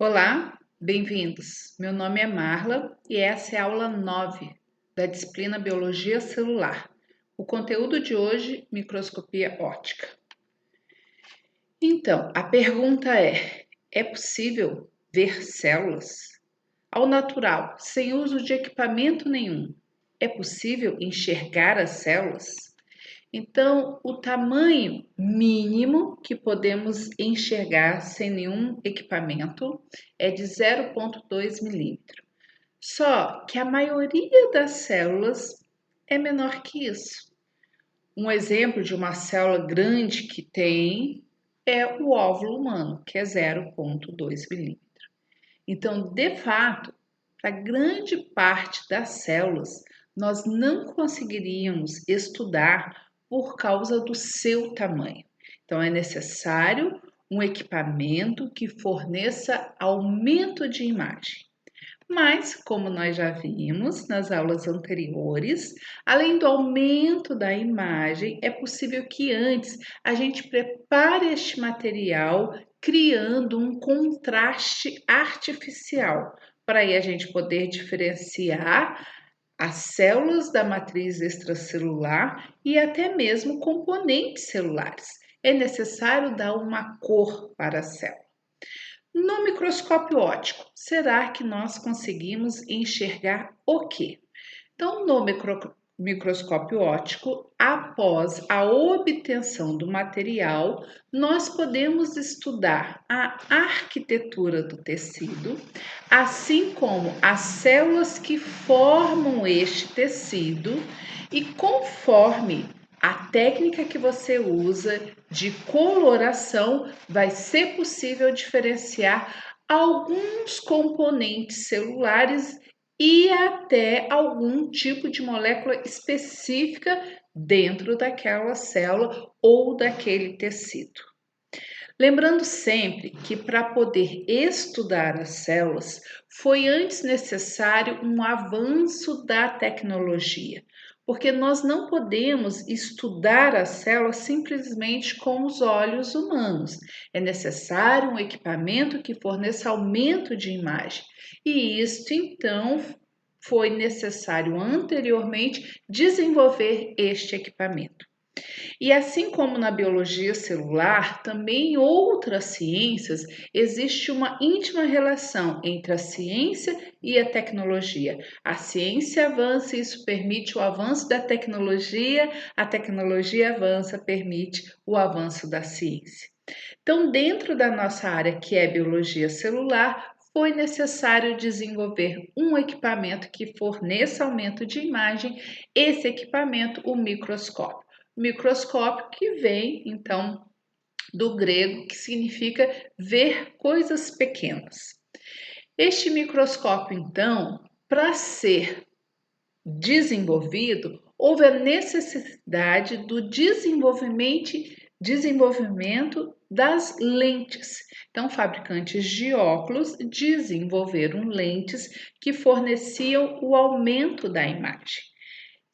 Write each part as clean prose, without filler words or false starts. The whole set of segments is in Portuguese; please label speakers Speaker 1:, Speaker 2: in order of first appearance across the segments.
Speaker 1: Olá, bem-vindos. Meu nome é Marla e essa é a aula 9 da disciplina Biologia Celular. O conteúdo de hoje, microscopia óptica. Então, a pergunta é possível ver células? Ao natural, sem uso de equipamento nenhum, é possível enxergar as células? Então, o tamanho mínimo que podemos enxergar sem nenhum equipamento é de 0,2 milímetro. Só que a maioria das células é menor que isso. Um exemplo de uma célula grande que tem é o óvulo humano, que é 0,2 milímetro. Então, de fato, para grande parte das células, nós não conseguiríamos estudar por causa do seu tamanho. Então, é necessário um equipamento que forneça aumento de imagem. Mas, como nós já vimos nas aulas anteriores, além do aumento da imagem, é possível que antes a gente prepare este material criando um contraste artificial, para aí a gente poder diferenciar as células da matriz extracelular e até mesmo componentes celulares. É necessário dar uma cor para a célula. No microscópio óptico, será que nós conseguimos enxergar o quê? Então, no microscópio óptico, após a obtenção do material, nós podemos estudar a arquitetura do tecido, assim como as células que formam este tecido, e conforme a técnica que você usa de coloração, vai ser possível diferenciar alguns componentes celulares e até algum tipo de molécula específica dentro daquela célula ou daquele tecido. Lembrando sempre que para poder estudar as células, foi antes necessário um avanço da tecnologia, porque nós não podemos estudar as células simplesmente com os olhos humanos. É necessário um equipamento que forneça aumento de imagem. E isto então foi necessário anteriormente desenvolver este equipamento. E assim como na biologia celular, também em outras ciências existe uma íntima relação entre a ciência e a tecnologia. A ciência avança e isso permite o avanço da tecnologia, a tecnologia avança, permite o avanço da ciência. Então, dentro da nossa área, que é biologia celular, foi necessário desenvolver um equipamento que forneça aumento de imagem, esse equipamento, o microscópio. Microscópio que vem, então, do grego, que significa ver coisas pequenas. Este microscópio, então, para ser desenvolvido, houve a necessidade do desenvolvimento das lentes. Então, fabricantes de óculos desenvolveram lentes que forneciam o aumento da imagem.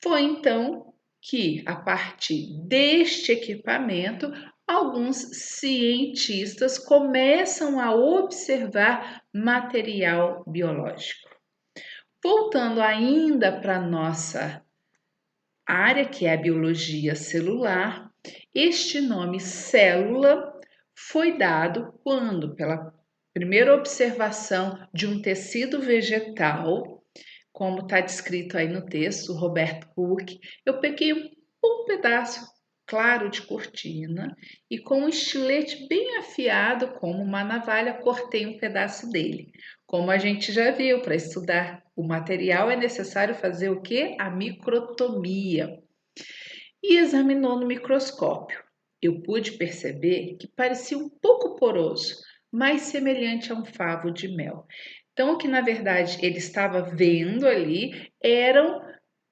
Speaker 1: Foi então que, a partir deste equipamento, alguns cientistas começam a observar material biológico. Voltando ainda para a nossa área, que é a biologia celular, este nome célula foi dado quando, pela primeira observação de um tecido vegetal, como está descrito aí no texto, Roberto Huck, eu peguei um pedaço claro de cortina e com um estilete bem afiado, como uma navalha, cortei um pedaço dele. Como a gente já viu, para estudar o material é necessário fazer o que? A microtomia. E examinou no microscópio. Eu pude perceber que parecia um pouco poroso, mais semelhante a um favo de mel. Então, o que na verdade ele estava vendo ali eram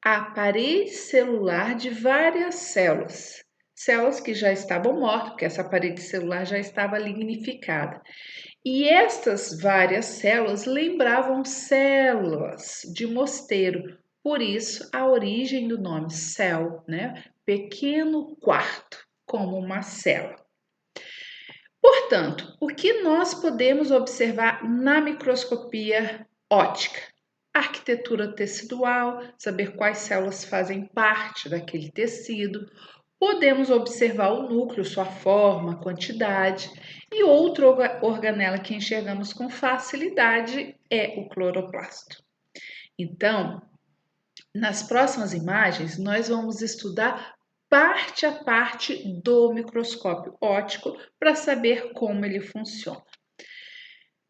Speaker 1: a parede celular de várias células. Células que já estavam mortas, porque essa parede celular já estava lignificada. E estas várias células lembravam células de mosteiro, por isso a origem do nome cell, né? Pequeno quarto, como uma célula. Portanto, o que nós podemos observar na microscopia óptica? Arquitetura tecidual, saber quais células fazem parte daquele tecido. Podemos observar o núcleo, sua forma, quantidade. E outro organelo que enxergamos com facilidade é o cloroplasto. Então, nas próximas imagens, nós vamos estudar parte a parte do microscópio óptico para saber como ele funciona.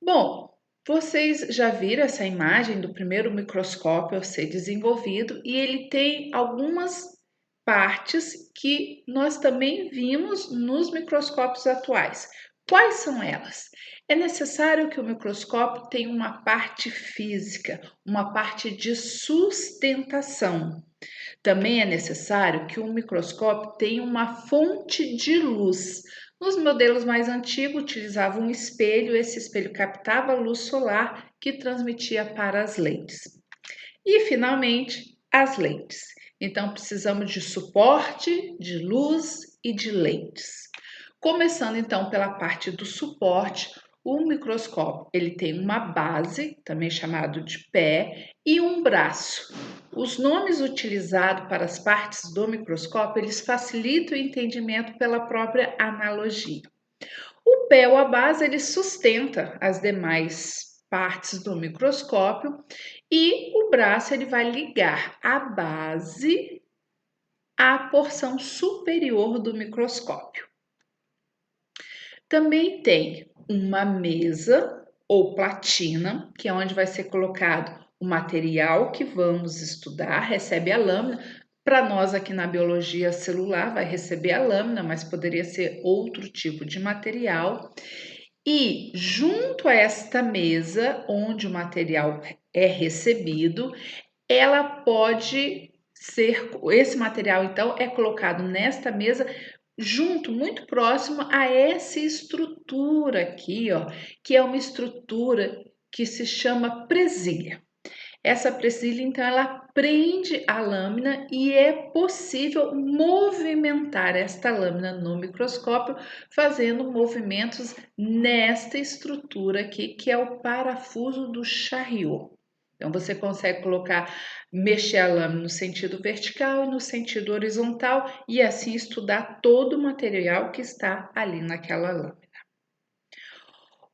Speaker 1: Bom, vocês já viram essa imagem do primeiro microscópio a ser desenvolvido e ele tem algumas partes que nós também vimos nos microscópios atuais. Quais são elas? É necessário que o microscópio tenha uma parte física, uma parte de sustentação. Também é necessário que um microscópio tenha uma fonte de luz. Nos modelos mais antigos, utilizavam um espelho, esse espelho captava a luz solar que transmitia para as lentes. E, finalmente, as lentes. Então, precisamos de suporte, de luz e de lentes. Começando, então, pela parte do suporte, o microscópio ele tem uma base, também chamado de pé, e um braço. Os nomes utilizados para as partes do microscópio, eles facilitam o entendimento pela própria analogia. O pé ou a base, ele sustenta as demais partes do microscópio e o braço ele vai ligar a base à porção superior do microscópio. Também tem uma mesa ou platina, que é onde vai ser colocado o material que vamos estudar, recebe a lâmina. Para nós aqui na biologia celular vai receber a lâmina, mas poderia ser outro tipo de material. E junto a esta mesa, onde o material é recebido, ela pode ser, esse material então é colocado nesta mesa junto, muito próximo a essa estrutura aqui, ó, que é uma estrutura que se chama presilha. Essa presilha, então, ela prende a lâmina e é possível movimentar esta lâmina no microscópio, fazendo movimentos nesta estrutura aqui, que é o parafuso do Charriot. Então, você consegue mexer a lâmina no sentido vertical e no sentido horizontal e assim estudar todo o material que está ali naquela lâmina.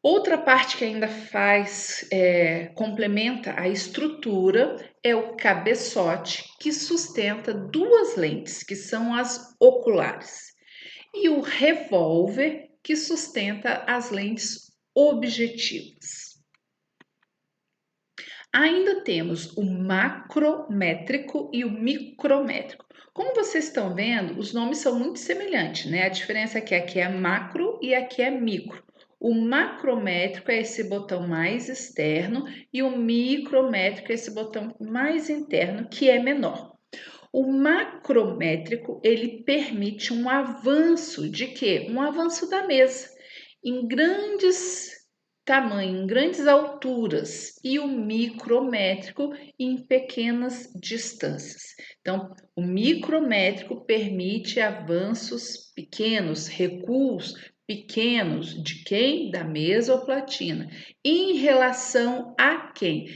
Speaker 1: Outra parte que ainda complementa a estrutura é o cabeçote, que sustenta duas lentes, que são as oculares, e o revólver, que sustenta as lentes objetivas. Ainda temos o macrométrico e o micrométrico. Como vocês estão vendo, os nomes são muito semelhantes, né? A diferença é que aqui é macro e aqui é micro. O macrométrico é esse botão mais externo e o micrométrico é esse botão mais interno, que é menor. O macrométrico, ele permite um avanço de quê? Um avanço da mesa em grandes tamanhos, em grandes alturas, e o micrométrico em pequenas distâncias. Então, o micrométrico permite avanços pequenos, recuos pequenos de quem? Da mesa ou platina. Em relação a quem?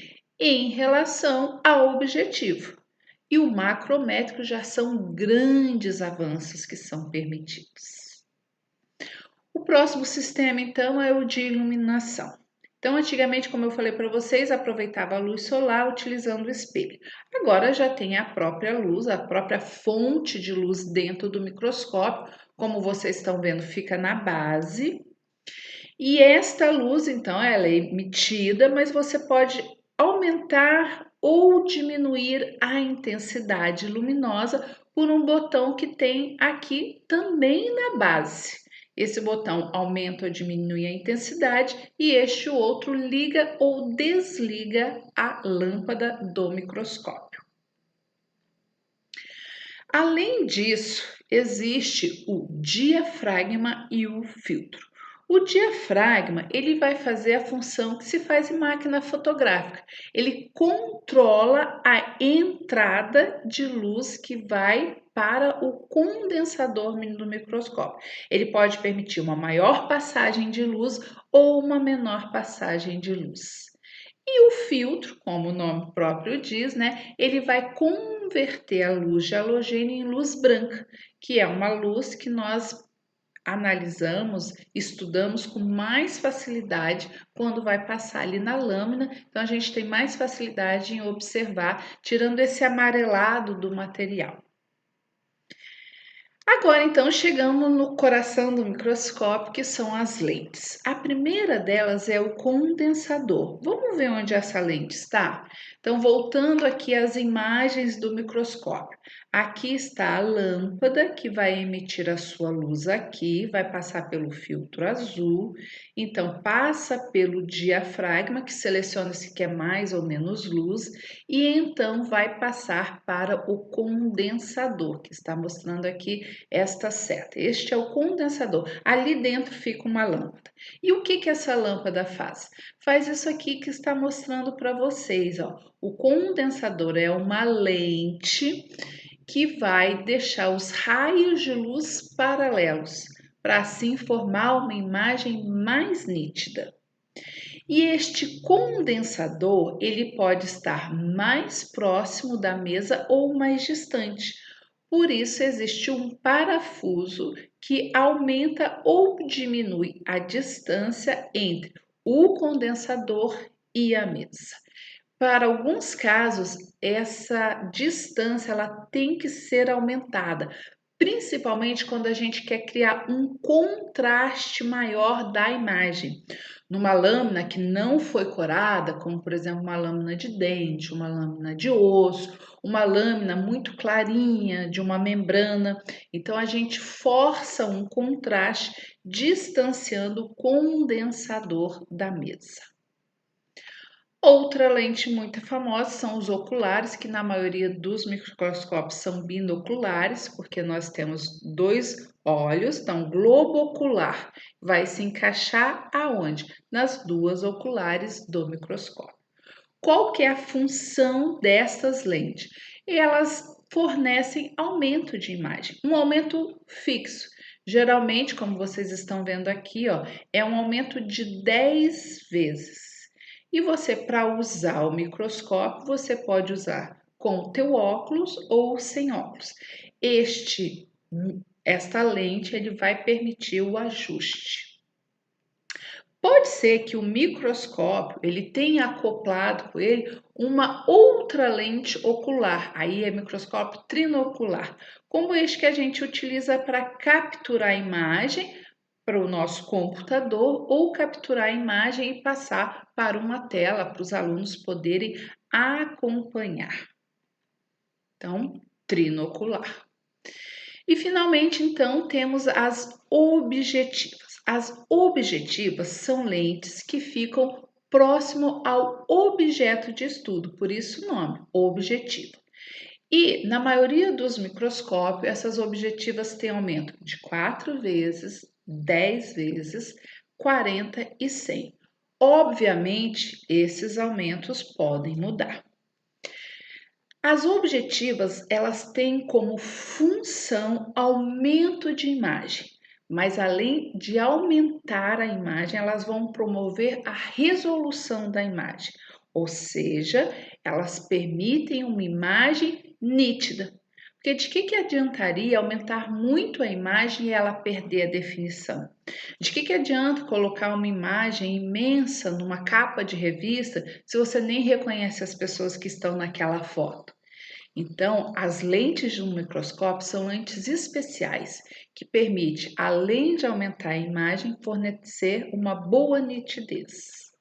Speaker 1: Em relação ao objetivo. E o macrométrico já são grandes avanços que são permitidos. O próximo sistema, então, é o de iluminação. Então, antigamente, como eu falei para vocês, aproveitava a luz solar utilizando o espelho. Agora já tem a própria luz, a própria fonte de luz dentro do microscópio. Como vocês estão vendo, fica na base. E esta luz, então, ela é emitida, mas você pode aumentar ou diminuir a intensidade luminosa por um botão que tem aqui também na base. Esse botão aumenta ou diminui a intensidade e este outro liga ou desliga a lâmpada do microscópio. Além disso, existe o diafragma e o filtro. O diafragma, ele vai fazer a função que se faz em máquina fotográfica. Ele controla a entrada de luz que vai para o condensador do microscópio. Ele pode permitir uma maior passagem de luz ou uma menor passagem de luz. E o filtro, como o nome próprio diz, né, ele vai converter a luz de halogênio em luz branca, que é uma luz que nós analisamos, estudamos com mais facilidade quando vai passar ali na lâmina, então a gente tem mais facilidade em observar, tirando esse amarelado do material. Agora, então, chegamos no coração do microscópio, que são as lentes. A primeira delas é o condensador. Vamos ver onde essa lente está? Então, voltando aqui às imagens do microscópio. Aqui está a lâmpada, que vai emitir a sua luz aqui, vai passar pelo filtro azul. Então, passa pelo diafragma, que seleciona se quer mais ou menos luz, e então vai passar para o condensador, que está mostrando aqui esta seta. Este é o condensador. Ali dentro fica uma lâmpada. E o que essa lâmpada faz? Faz isso aqui que está mostrando para vocês, ó. O condensador é uma lente que vai deixar os raios de luz paralelos, para assim formar uma imagem mais nítida. E este condensador, ele pode estar mais próximo da mesa ou mais distante. Por isso existe um parafuso que aumenta ou diminui a distância entre o condensador e a mesa. Para alguns casos, essa distância ela tem que ser aumentada, principalmente quando a gente quer criar um contraste maior da imagem. Numa lâmina que não foi corada, como por exemplo uma lâmina de dente, uma lâmina de osso, uma lâmina muito clarinha de uma membrana, então a gente força um contraste distanciando o condensador da mesa. Outra lente muito famosa são os oculares, que na maioria dos microscópios são binoculares, porque nós temos dois olhos, então o globo ocular vai se encaixar aonde? Nas duas oculares do microscópio. Qual que é a função dessas lentes? Elas fornecem aumento de imagem, um aumento fixo. Geralmente, como vocês estão vendo aqui, ó, é um aumento de 10 vezes. E você, para usar o microscópio, você pode usar com o teu óculos ou sem óculos. Esta lente ele vai permitir o ajuste. Pode ser que o microscópio ele tenha acoplado com ele uma outra lente ocular, aí é microscópio trinocular, como este que a gente utiliza para capturar a imagem para o nosso computador ou capturar a imagem e passar para uma tela para os alunos poderem acompanhar. Então, trinocular. E finalmente, então, temos as objetivas. As objetivas são lentes que ficam próximo ao objeto de estudo, por isso o nome, objetivo. E na maioria dos microscópios, essas objetivas têm aumento de 4 vezes, 10 vezes, 40 e 100. Obviamente, esses aumentos podem mudar. As objetivas, elas têm como função aumento de imagem, mas além de aumentar a imagem, elas vão promover a resolução da imagem, ou seja, elas permitem uma imagem nítida. Porque de que adiantaria aumentar muito a imagem e ela perder a definição? De que adianta colocar uma imagem imensa numa capa de revista se você nem reconhece as pessoas que estão naquela foto? Então, as lentes de um microscópio são lentes especiais que permitem, além de aumentar a imagem, fornecer uma boa nitidez.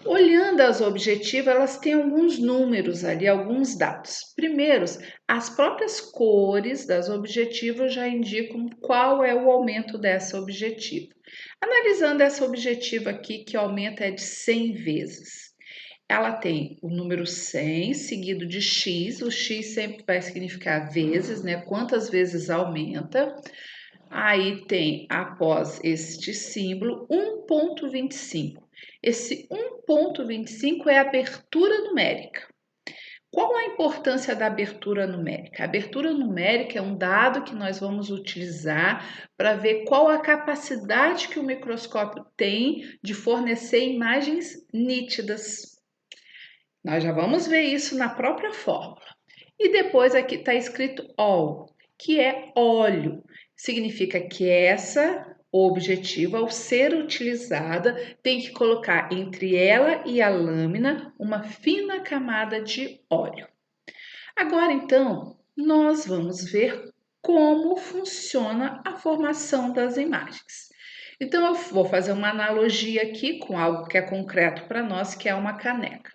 Speaker 1: Olhando as objetivas, elas têm alguns números ali, alguns dados. Primeiro, as próprias cores das objetivas já indicam qual é o aumento dessa objetiva. Analisando essa objetiva aqui, que aumenta é de 100 vezes. Ela tem o número 100 seguido de x, o x sempre vai significar vezes, né? Quantas vezes aumenta. Aí tem, após este símbolo, 1,25. Esse 1,25 é a abertura numérica. Qual a importância da abertura numérica? A abertura numérica é um dado que nós vamos utilizar para ver qual a capacidade que o microscópio tem de fornecer imagens nítidas. Nós já vamos ver isso na própria fórmula. E depois aqui está escrito all, que é óleo. Significa que essa objetiva, ao ser utilizada, tem que colocar entre ela e a lâmina uma fina camada de óleo. Agora, então, nós vamos ver como funciona a formação das imagens. Então, eu vou fazer uma analogia aqui com algo que é concreto para nós, que é uma caneca.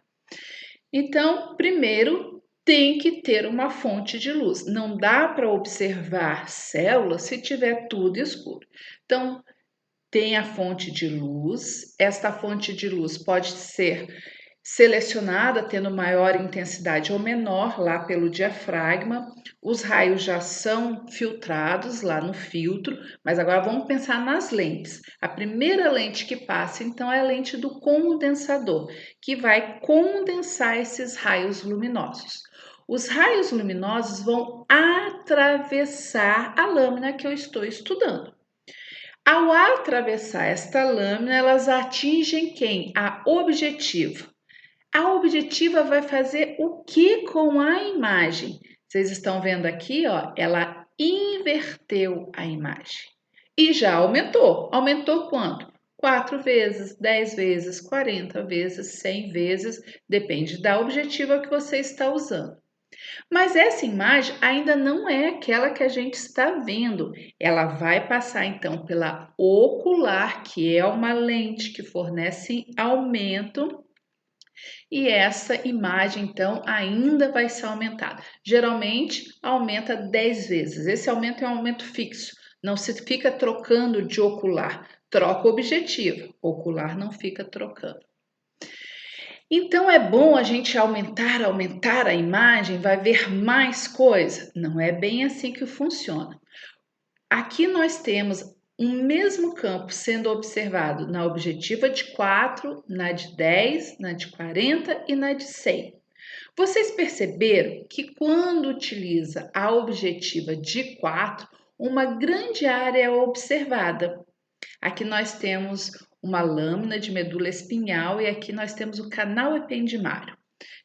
Speaker 1: Então, primeiro, tem que ter uma fonte de luz. Não dá para observar células se tiver tudo escuro. Então, tem a fonte de luz. Esta fonte de luz pode ser selecionada tendo maior intensidade ou menor lá pelo diafragma. Os raios já são filtrados lá no filtro, mas agora vamos pensar nas lentes. A primeira lente que passa, então, é a lente do condensador, que vai condensar esses raios luminosos. Os raios luminosos vão atravessar a lâmina que eu estou estudando. Ao atravessar esta lâmina, elas atingem quem? A objetiva. A objetiva vai fazer o que com a imagem? Vocês estão vendo aqui, ó, ela inverteu a imagem e já aumentou. Aumentou quanto? 4 vezes, 10 vezes, 40 vezes, 100 vezes, depende da objetiva que você está usando. Mas essa imagem ainda não é aquela que a gente está vendo. Ela vai passar então pela ocular, que é uma lente que fornece aumento, e essa imagem então ainda vai ser aumentada. Geralmente aumenta 10 vezes. Esse aumento é um aumento fixo, não se fica trocando de ocular. Troca o objetivo, ocular não fica trocando. Então é bom a gente aumentar a imagem, vai ver mais coisa? Não é bem assim que funciona. Aqui nós temos um mesmo campo sendo observado na objetiva de 4, na de 10, na de 40 e na de 100. Vocês perceberam que quando utiliza a objetiva de 4, uma grande área é observada. Aqui nós temos uma lâmina de medula espinhal e aqui nós temos o canal ependimário.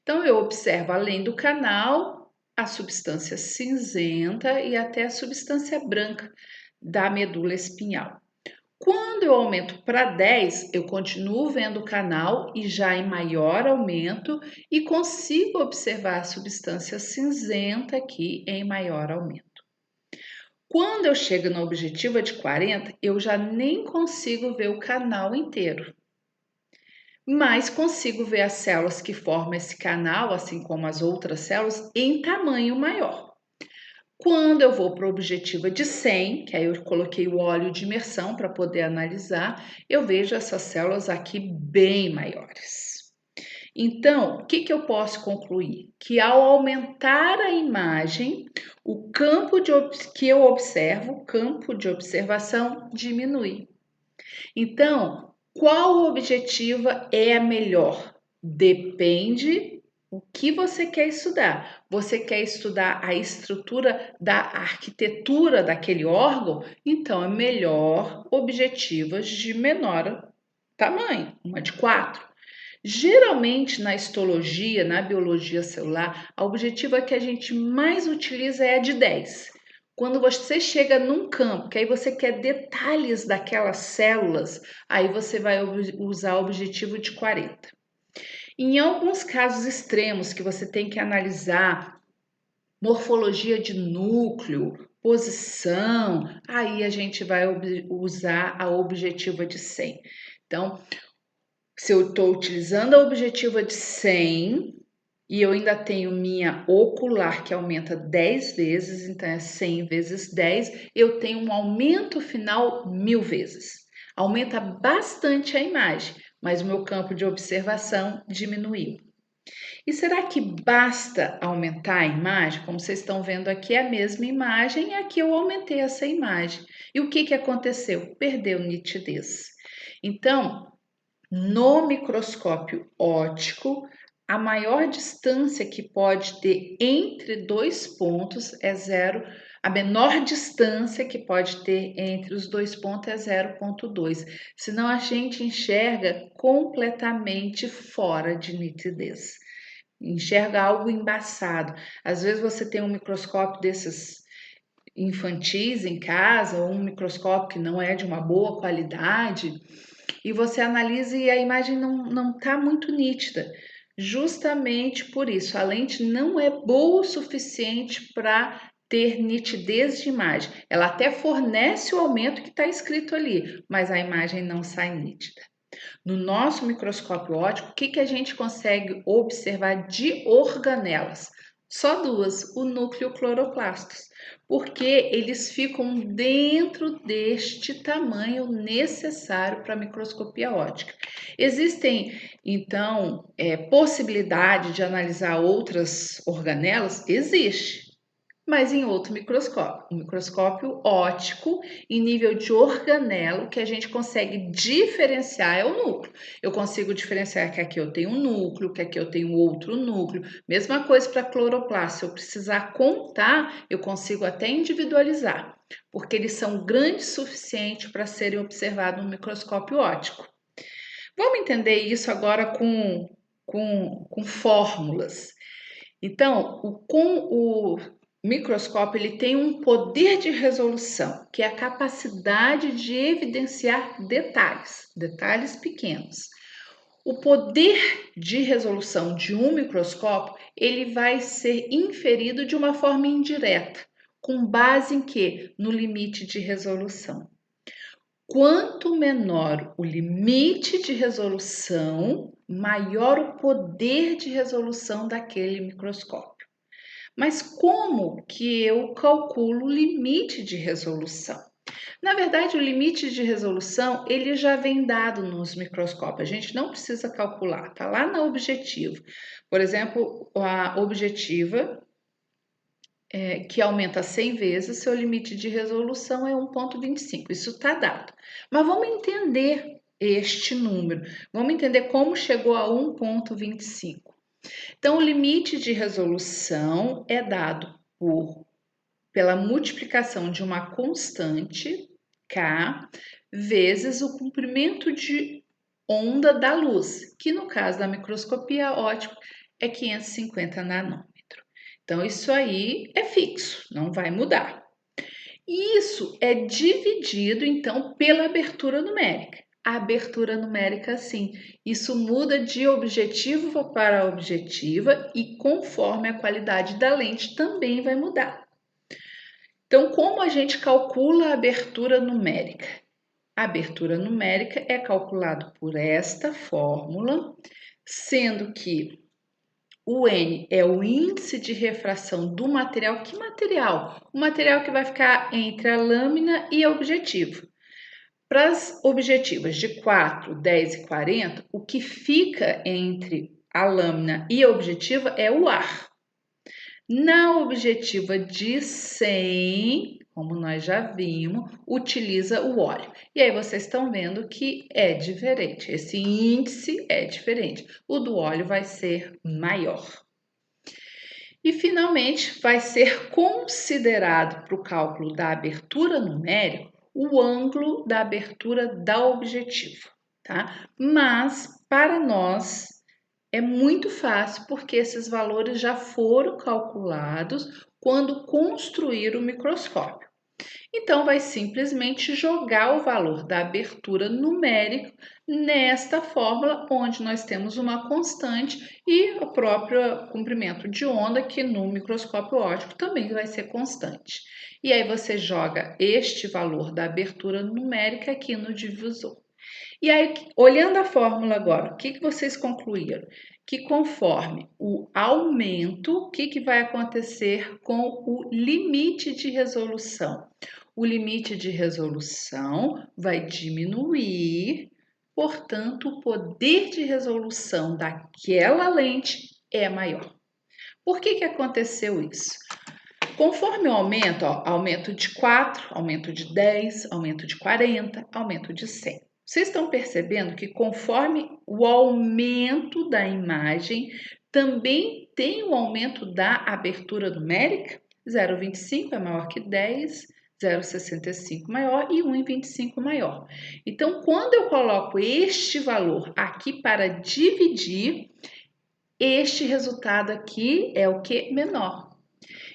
Speaker 1: Então, eu observo além do canal a substância cinzenta e até a substância branca da medula espinhal. Quando eu aumento para 10, eu continuo vendo o canal e já em maior aumento e consigo observar a substância cinzenta aqui em maior aumento. Quando eu chego na objetiva de 40, eu já nem consigo ver o canal inteiro, mas consigo ver as células que formam esse canal, assim como as outras células, em tamanho maior. Quando eu vou para a objetiva de 100, que aí eu coloquei o óleo de imersão para poder analisar, eu vejo essas células aqui bem maiores. Então, o que eu posso concluir? Que ao aumentar a imagem, o campo que eu observo, o campo de observação, diminui. Então, qual objetiva é a melhor? Depende o que você quer estudar. Você quer estudar a estrutura da arquitetura daquele órgão? Então, é melhor objetivas de menor tamanho, uma de 4. Geralmente, na histologia, na biologia celular, a objetiva que a gente mais utiliza é a de 10. Quando você chega num campo, que aí você quer detalhes daquelas células, aí você vai usar o objetivo de 40. Em alguns casos extremos, que você tem que analisar morfologia de núcleo, posição, aí a gente vai usar a objetiva de 100. Então, se eu estou utilizando a objetiva de 100 e eu ainda tenho minha ocular que aumenta 10 vezes, então é 100 vezes 10, eu tenho um aumento final 1000 vezes. Aumenta bastante a imagem, mas o meu campo de observação diminuiu. E será que basta aumentar a imagem? Como vocês estão vendo aqui, é a mesma imagem e aqui eu aumentei essa imagem. E o que aconteceu? Perdeu nitidez. Então, no microscópio óptico, a maior distância que pode ter entre dois pontos é zero. A menor distância que pode ter entre os dois pontos é 0,2. Senão a gente enxerga completamente fora de nitidez. Enxerga algo embaçado. Às vezes você tem um microscópio desses infantis em casa, ou um microscópio que não é de uma boa qualidade, e você analisa e a imagem não está muito nítida. Justamente por isso, a lente não é boa o suficiente para ter nitidez de imagem. Ela até fornece o aumento que está escrito ali, mas a imagem não sai nítida. No nosso microscópio óptico, o que a gente consegue observar de organelas? Só duas, o núcleo e o cloroplastos, porque eles ficam dentro deste tamanho necessário para a microscopia óptica. Existem, então, possibilidade de analisar outras organelas? Existe, mas em outro microscópio, um microscópio óptico em nível de organelo, que a gente consegue diferenciar é o núcleo. Eu consigo diferenciar que aqui eu tenho um núcleo, que aqui eu tenho outro núcleo. Mesma coisa para cloroplasto, se eu precisar contar, eu consigo até individualizar, porque eles são grandes o suficiente para serem observados no microscópio óptico. Vamos entender isso agora com fórmulas. Então, com o microscópio, ele tem um poder de resolução, que é a capacidade de evidenciar detalhes pequenos. O poder de resolução de um microscópio, ele vai ser inferido de uma forma indireta, com base em quê? No limite de resolução. Quanto menor o limite de resolução, maior o poder de resolução daquele microscópio. Mas como que eu calculo o limite de resolução? Na verdade, o limite de resolução ele já vem dado nos microscópios. A gente não precisa calcular, tá lá na objetiva. Por exemplo, a objetiva que aumenta 100 vezes, seu limite de resolução é 1,25. Isso está dado. Mas vamos entender este número. Vamos entender como chegou a 1,25. Então, o limite de resolução é dado pela multiplicação de uma constante, K, vezes o comprimento de onda da luz, que no caso da microscopia óptica é 550 nanômetros. Então, isso aí é fixo, não vai mudar. Isso é dividido, então, pela abertura numérica. A abertura numérica, sim, isso muda de objetiva para objetiva e conforme a qualidade da lente também vai mudar. Então, como a gente calcula a abertura numérica? A abertura numérica é calculado por esta fórmula, sendo que o N é o índice de refração do material. Que material? O material que vai ficar entre a lâmina e a objetiva. Para as objetivas de 4, 10 e 40, o que fica entre a lâmina e a objetiva é o ar. Na objetiva de 100, como nós já vimos, utiliza o óleo. E aí vocês estão vendo que é diferente. Esse índice é diferente. O do óleo vai ser maior. E, finalmente, vai ser considerado para o cálculo da abertura numérica o ângulo da abertura da objetiva, tá? Mas, para nós, é muito fácil porque esses valores já foram calculados quando construir o microscópio. Então, vai simplesmente jogar o valor da abertura numérica nesta fórmula, onde nós temos uma constante e o próprio comprimento de onda, que no microscópio óptico também vai ser constante. E aí você joga este valor da abertura numérica aqui no divisor. E aí, olhando a fórmula agora, o que vocês concluíram? Que conforme o aumento, o que vai acontecer com o limite de resolução? O limite de resolução vai diminuir, portanto, o poder de resolução daquela lente é maior. Por que aconteceu isso? Conforme o aumento, aumento de 4, aumento de 10, aumento de 40, aumento de 100. Vocês estão percebendo que conforme o aumento da imagem, também tem o aumento da abertura numérica? 0,25 é maior que 10, 0,65 maior e 1,25 maior. Então, quando eu coloco este valor aqui para dividir, este resultado aqui é o que? Menor.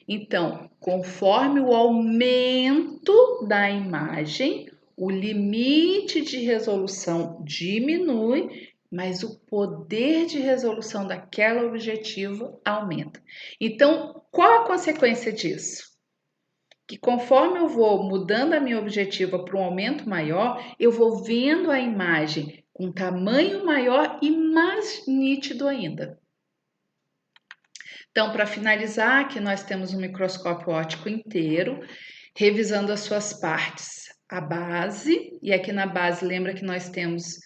Speaker 1: Então, conforme o aumento da imagem, o limite de resolução diminui, mas o poder de resolução daquela objetiva aumenta. Então, qual a consequência disso? Que conforme eu vou mudando a minha objetiva para um aumento maior, eu vou vendo a imagem com tamanho maior e mais nítido ainda. Então, para finalizar, aqui nós temos um microscópio óptico inteiro, revisando as suas partes. A base, e aqui na base lembra que nós temos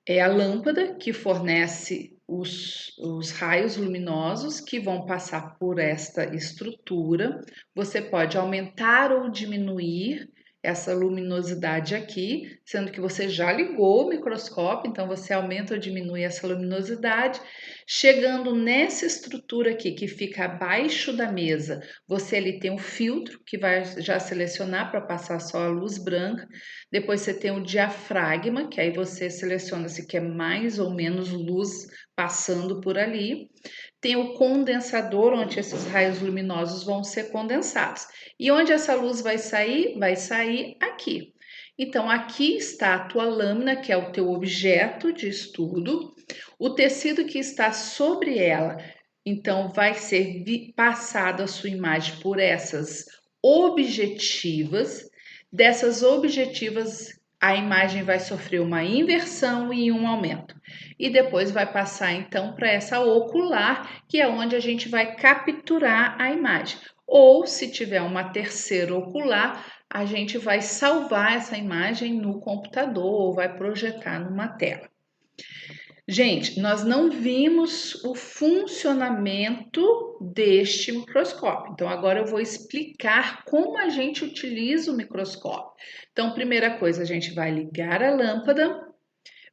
Speaker 1: a lâmpada que fornece os raios luminosos que vão passar por esta estrutura. Você pode aumentar ou diminuir essa luminosidade aqui, sendo que você já ligou o microscópio, então você aumenta ou diminui essa luminosidade. Chegando nessa estrutura aqui, que fica abaixo da mesa, você ali tem um filtro que vai já selecionar para passar só a luz branca. Depois você tem o diafragma, que aí você seleciona se quer mais ou menos luz passando por ali. Tem o condensador, onde esses raios luminosos vão ser condensados. E onde essa luz vai sair? Vai sair aqui. Então, aqui está a tua lâmina, que é o teu objeto de estudo. O tecido que está sobre ela, então, vai ser passado a sua imagem por essas objetivas. Dessas objetivas, a imagem vai sofrer uma inversão e um aumento. E depois vai passar então para essa ocular, que é onde a gente vai capturar a imagem. Ou se tiver uma terceira ocular, a gente vai salvar essa imagem no computador ou vai projetar numa tela. Gente, nós não vimos o funcionamento deste microscópio. Então, agora eu vou explicar como a gente utiliza o microscópio. Então, primeira coisa, a gente vai ligar a lâmpada,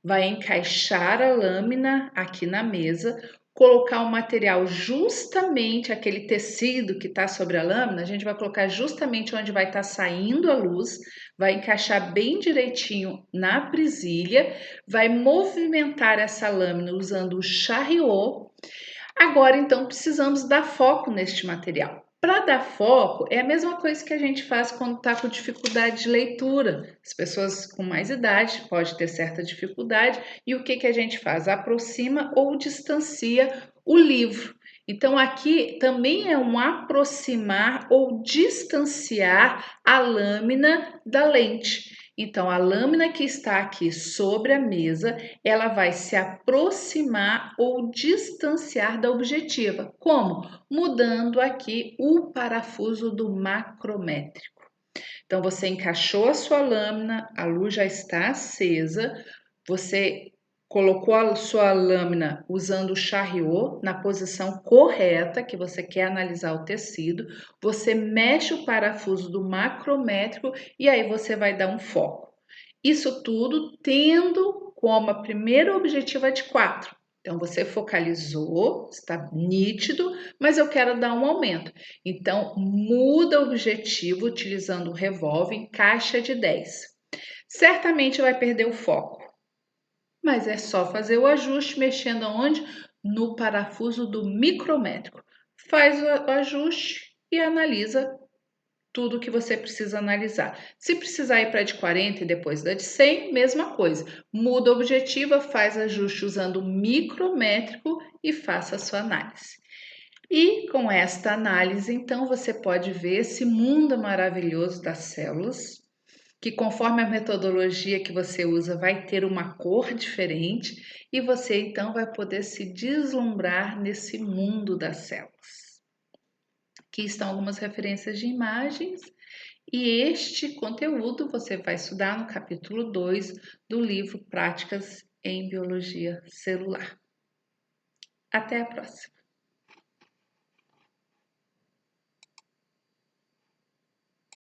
Speaker 1: vai encaixar a lâmina aqui na mesa, colocar o material justamente aquele tecido que está sobre a lâmina, a gente vai colocar justamente onde vai estar saindo a luz, vai encaixar bem direitinho na presilha, vai movimentar essa lâmina usando o charriot. Agora, então, precisamos dar foco neste material. Para dar foco, é a mesma coisa que a gente faz quando está com dificuldade de leitura. As pessoas com mais idade podem ter certa dificuldade. E o que a gente faz? Aproxima ou distancia o livro. Então, aqui também é um aproximar ou distanciar a lâmina da lente. Então, a lâmina que está aqui sobre a mesa, ela vai se aproximar ou distanciar da objetiva. Como? Mudando aqui o parafuso do macrométrico. Então, você encaixou a sua lâmina, a luz já está acesa, você colocou a sua lâmina usando o charriot na posição correta que você quer analisar o tecido, você mexe o parafuso do macrométrico e aí você vai dar um foco. Isso tudo tendo como a primeira objetiva de 4. Então, você focalizou, está nítido, mas eu quero dar um aumento. Então, muda o objetivo utilizando o revólver em caixa de 10. Certamente vai perder o foco, mas é só fazer o ajuste mexendo aonde? No parafuso do micrométrico. Faz o ajuste e analisa tudo que você precisa analisar. Se precisar ir para a de 40 e depois da de 100, mesma coisa. Muda a objetiva, faz ajuste usando o micrométrico e faça a sua análise. E com esta análise, então, você pode ver esse mundo maravilhoso das células, que conforme a metodologia que você usa vai ter uma cor diferente e você então vai poder se deslumbrar nesse mundo das células. Aqui estão algumas referências de imagens e este conteúdo você vai estudar no capítulo 2 do livro Práticas em Biologia Celular. Até a próxima!